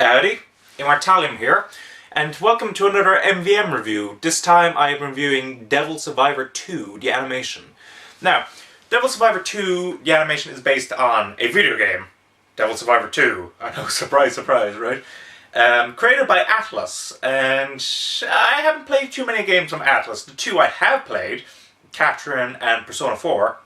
Howdy, Immortalium here, and welcome to another MVM review. This time I am reviewing Devil Survivor 2, the animation. Now, Devil Survivor 2, the animation is based on a video game, Devil Survivor 2. I know, surprise, surprise, right? Created by Atlas, and I haven't played too many games from Atlas. The two I have played, Catherine and Persona 4,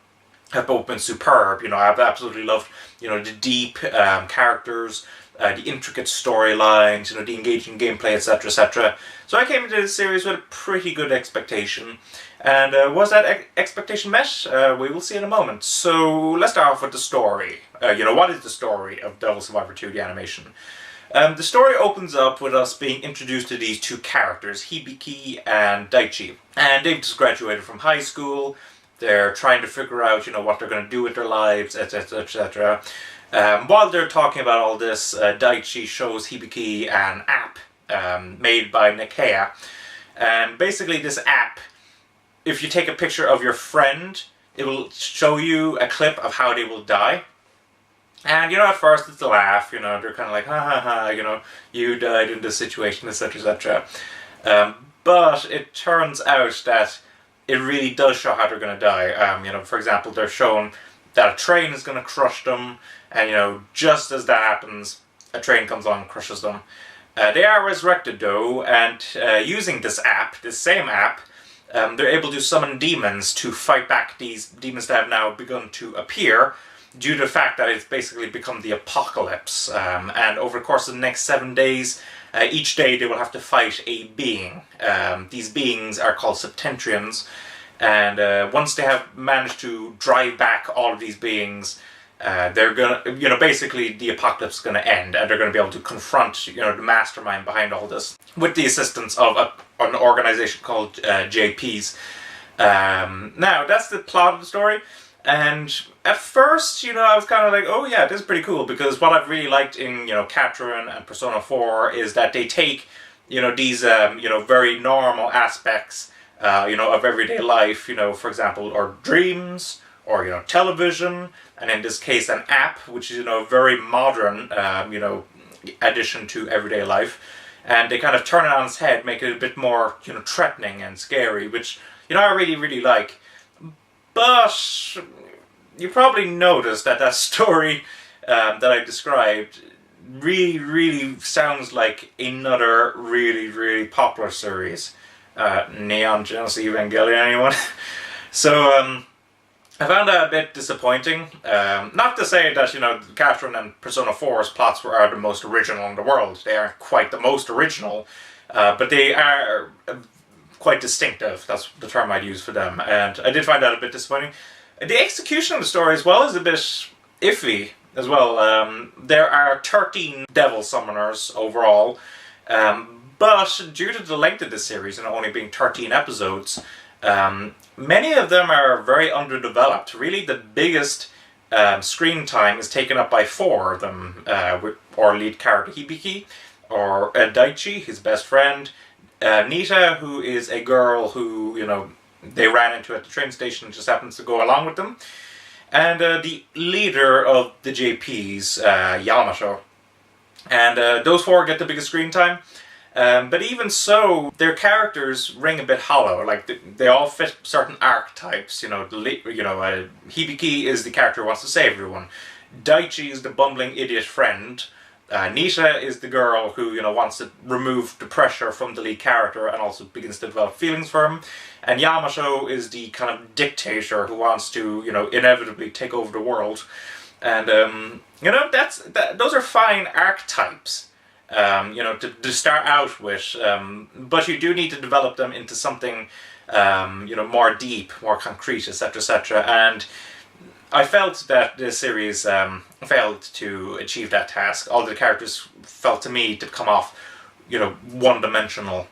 have both been superb. You know, I've absolutely loved, the deep characters, the intricate storylines, the engaging gameplay, etc., etc. So I came into this series with a pretty good expectation, and was that expectation met? We will see in a moment. So let's start off with the story. What is the story of Devil Survivor 2, the animation? The story opens up with us being introduced to these two characters, Hibiki and Daichi. And they've just graduated from high school. They're trying to figure out, what they're going to do with their lives, etc., etc. While they're talking about all this, Daichi shows Hibiki an app made by Nikea. And basically this app, if you take a picture of your friend, it will show you a clip of how they will die. And, at first it's a laugh, they're kind of like, ha ha ha, you died in this situation, etc., etc. But it turns out that it really does show how they're going to die. For example, they're shown that a train is going to crush them, and, just as that happens, a train comes along and crushes them. They are resurrected, though, and using this app, this same app, they're able to summon demons to fight back these demons that have now begun to appear, due to the fact that it's basically become the apocalypse. And over the course of the next 7 days, each day they will have to fight a being. These beings are called Septentrians, and once they have managed to drive back all of these beings, they're gonna, basically the apocalypse is gonna end, and they're gonna be able to confront, the mastermind behind all this, with the assistance of an organization called JPs. Now, that's the plot of the story. And at first, I was kind of like, oh yeah, this is pretty cool, because what I've really liked in, Catherine and Persona 4 is that they take, these, very normal aspects, of everyday life, for example, or dreams, or, television, and in this case, an app, which is, a very modern, addition to everyday life, and they kind of turn it on its head, make it a bit more, threatening and scary, which, I really, really like. But you probably noticed that story that I described really, really sounds like another really, really popular series. Neon Genesis Evangelion, anyone? So, I found that a bit disappointing. Not to say that, Catherine and Persona 4's plots are the most original in the world. They aren't quite the most original, but they are quite distinctive. That's the term I'd use for them, and I did find that a bit disappointing. The execution of the story as well is a bit iffy as well. There are 13 devil summoners overall, but due to the length of this series and only being 13 episodes, many of them are very underdeveloped. Really, the biggest screen time is taken up by 4 of them, or lead character Hibiki, or Daichi, his best friend, Nita, who is a girl who, they ran into at the train station and just happens to go along with them, and the leader of the JPs, Yamato. And those 4 get the biggest screen time, but even so, their characters ring a bit hollow. Like, they all fit certain archetypes. Hibiki is the character who wants to save everyone. Daichi is the bumbling idiot friend. Nita is the girl who, wants to remove the pressure from the lead character and also begins to develop feelings for him. And Yamato is the kind of dictator who wants to, inevitably take over the world. And, those are fine archetypes, to start out with. But you do need to develop them into something, more deep, more concrete, etc., etc. And I felt that this series failed to achieve that task. All the characters felt to me to come off, one-dimensional.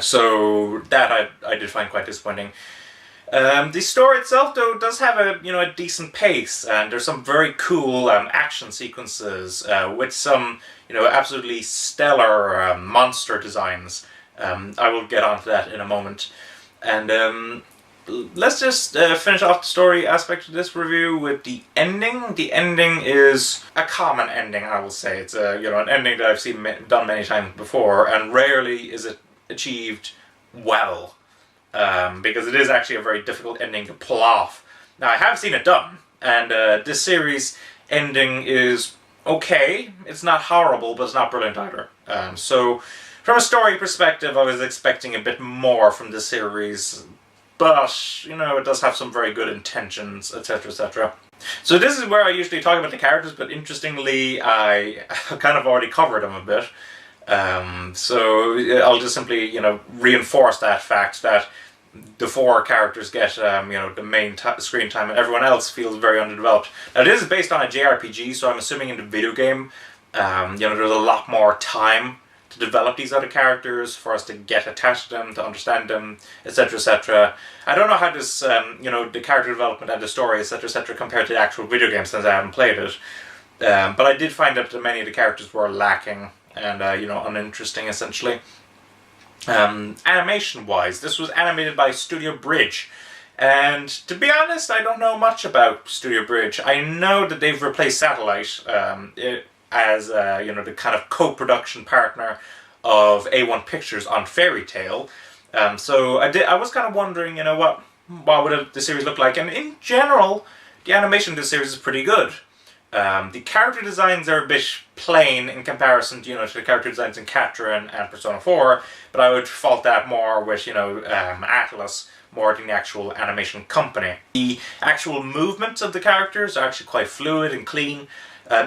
So that I did find quite disappointing. The story itself, though, does have a decent pace, and there's some very cool action sequences with some absolutely stellar monster designs. I will get onto that in a moment. And let's just finish off the story aspect of this review with the ending. The ending is a common ending, I will say. It's a, an ending that I've seen done many times before, and rarely is it achieved well, because it is actually a very difficult ending to pull off. Now, I have seen it done, and this series ending is okay. It's not horrible, but it's not brilliant either. So, from a story perspective, I was expecting a bit more from this series, but, it does have some very good intentions, etc., etc. So this is where I usually talk about the characters, but interestingly, I kind of already covered them a bit. So I'll just simply, reinforce that fact that the 4 characters get, the main screen time, and everyone else feels very underdeveloped. Now, this is based on a JRPG, so I'm assuming in the video game, there's a lot more time to develop these other characters, for us to get attached to them, to understand them, etc., etc. I don't know how this, the character development and the story, etc., etc., compared to the actual video game, since I haven't played it. But I did find that many of the characters were lacking and, uninteresting, essentially. Animation-wise, this was animated by Studio Bridge. And to be honest, I don't know much about Studio Bridge. I know that they've replaced Satellite, as the kind of co-production partner of A1 Pictures on Fairy Tail. So I was kind of wondering, what would the series look like? And in general, the animation of this series is pretty good. The character designs are a bit plain in comparison to, to the character designs in Catra and Persona 4, but I would fault that more with, Atlas, more than the actual animation company. The actual movements of the characters are actually quite fluid and clean.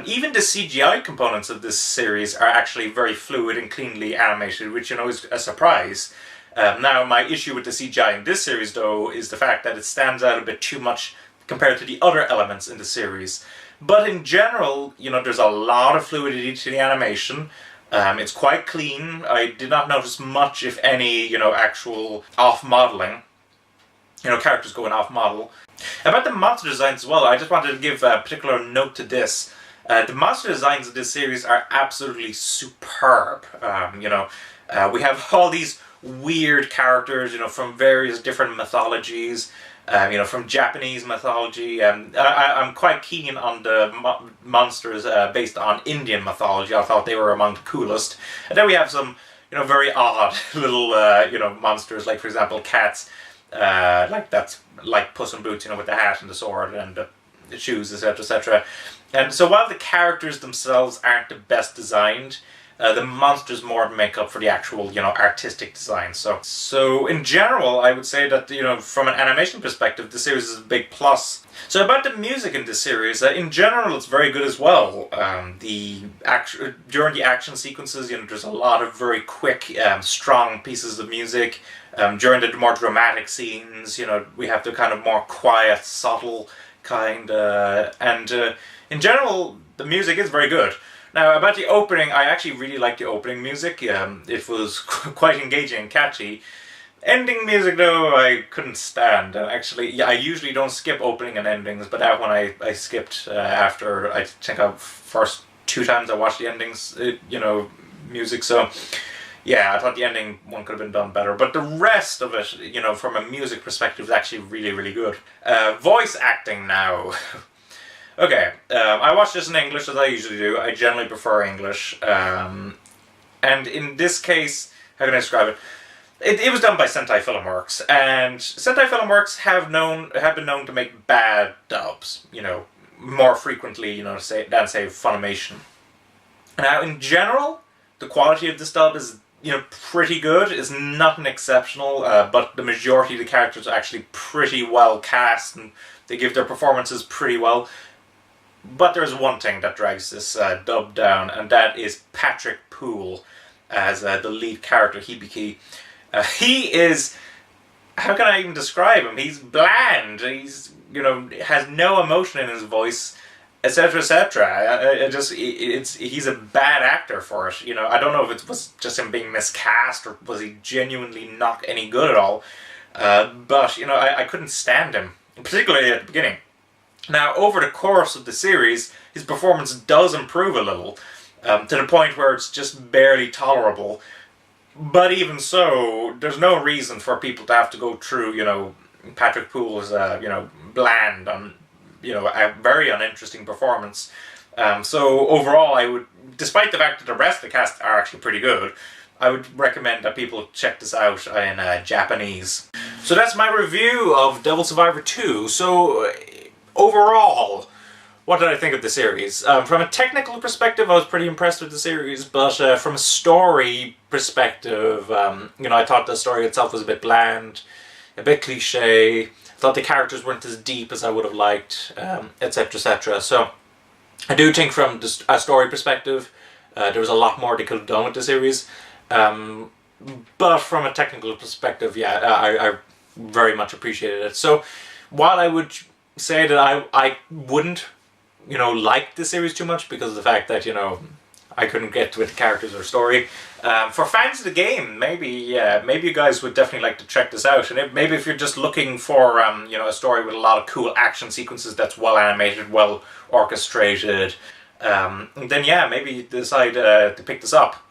Even the CGI components of this series are actually very fluid and cleanly animated, which, is a surprise. Now, my issue with the CGI in this series, though, is the fact that it stands out a bit too much compared to the other elements in the series. But in general, there's a lot of fluidity to the animation. It's quite clean. I did not notice much, if any, actual off-modeling. Characters going off-model. About the monster designs as well, I just wanted to give a particular note to this. The monster designs of this series are absolutely superb. We have all these weird characters, from various different mythologies. From Japanese mythology. I'm quite keen on the monsters based on Indian mythology. I thought they were among the coolest. And then we have some, very odd little, monsters, like, for example, cats. Like Puss in Boots, with the hat and the sword and the shoes, etc., etc. And so while the characters themselves aren't the best designed, the monsters more make up for the actual, artistic design. So in general, I would say that, from an animation perspective, the series is a big plus. So about the music in this series, in general, it's very good as well. During the action sequences, there's a lot of very quick, strong pieces of music. During the more dramatic scenes, we have the kind of more quiet, subtle kind, and in general, the music is very good. Now, about the opening, I actually really liked the opening music. It was quite engaging and catchy. Ending music, though, I couldn't stand. Actually, I usually don't skip opening and endings, but that one I skipped after, I think, first 2 times I watched the endings, music, so... Yeah, I thought the ending one could have been done better, but the rest of it, from a music perspective, is actually really, really good. Voice acting now. Okay, I watched this in English, as I usually do. I generally prefer English. And in this case, how can I describe it? It was done by Sentai Filmworks, and Sentai Filmworks have been known to make bad dubs, more frequently, than, say, Funimation. Now, in general, the quality of this dub is, pretty good. It's nothing exceptional, but the majority of the characters are actually pretty well cast, and they give their performances pretty well. But there's one thing that drags this dub down, and that is Patrick Poole as the lead character, Hibiki. He is... How can I even describe him? He's bland. He's, has no emotion in his voice, etc., etc. He's a bad actor for it. I don't know if it was just him being miscast, or was he genuinely not any good at all. But, I couldn't stand him, particularly at the beginning. Now, over the course of the series, his performance does improve a little, to the point where it's just barely tolerable. But even so, there's no reason for people to have to go through, Patrick Poole's, bland, a very uninteresting performance. So overall, I would, despite the fact that the rest of the cast are actually pretty good, I would recommend that people check this out in Japanese. So that's my review of Devil Survivor 2. So overall, what did I think of the series? From a technical perspective, I was pretty impressed with the series, but from a story perspective, I thought the story itself was a bit bland, a bit cliche. I thought the characters weren't as deep as I would have liked, etc, etc. So I do think from a story perspective, there was a lot more they could have done with the series. But from a technical perspective, yeah, I very much appreciated it. So while I would say that I wouldn't, like the series too much because of the fact that, I couldn't get with the characters or story. For fans of the game, maybe you guys would definitely like to check this out. And maybe if you're just looking for, a story with a lot of cool action sequences that's well animated, well orchestrated, then yeah, maybe decide to pick this up.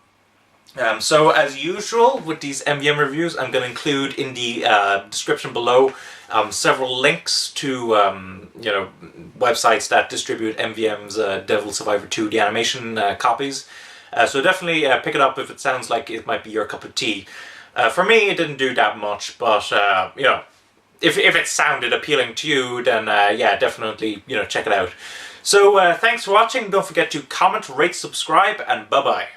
So as usual with these MVM reviews, I'm going to include in the description below several links to websites that distribute MVM's Devil Survivor 2 the animation copies. So definitely pick it up if it sounds like it might be your cup of tea. For me, it didn't do that much, but if it sounded appealing to you, then yeah, definitely check it out. So thanks for watching. Don't forget to comment, rate, subscribe, and bye bye.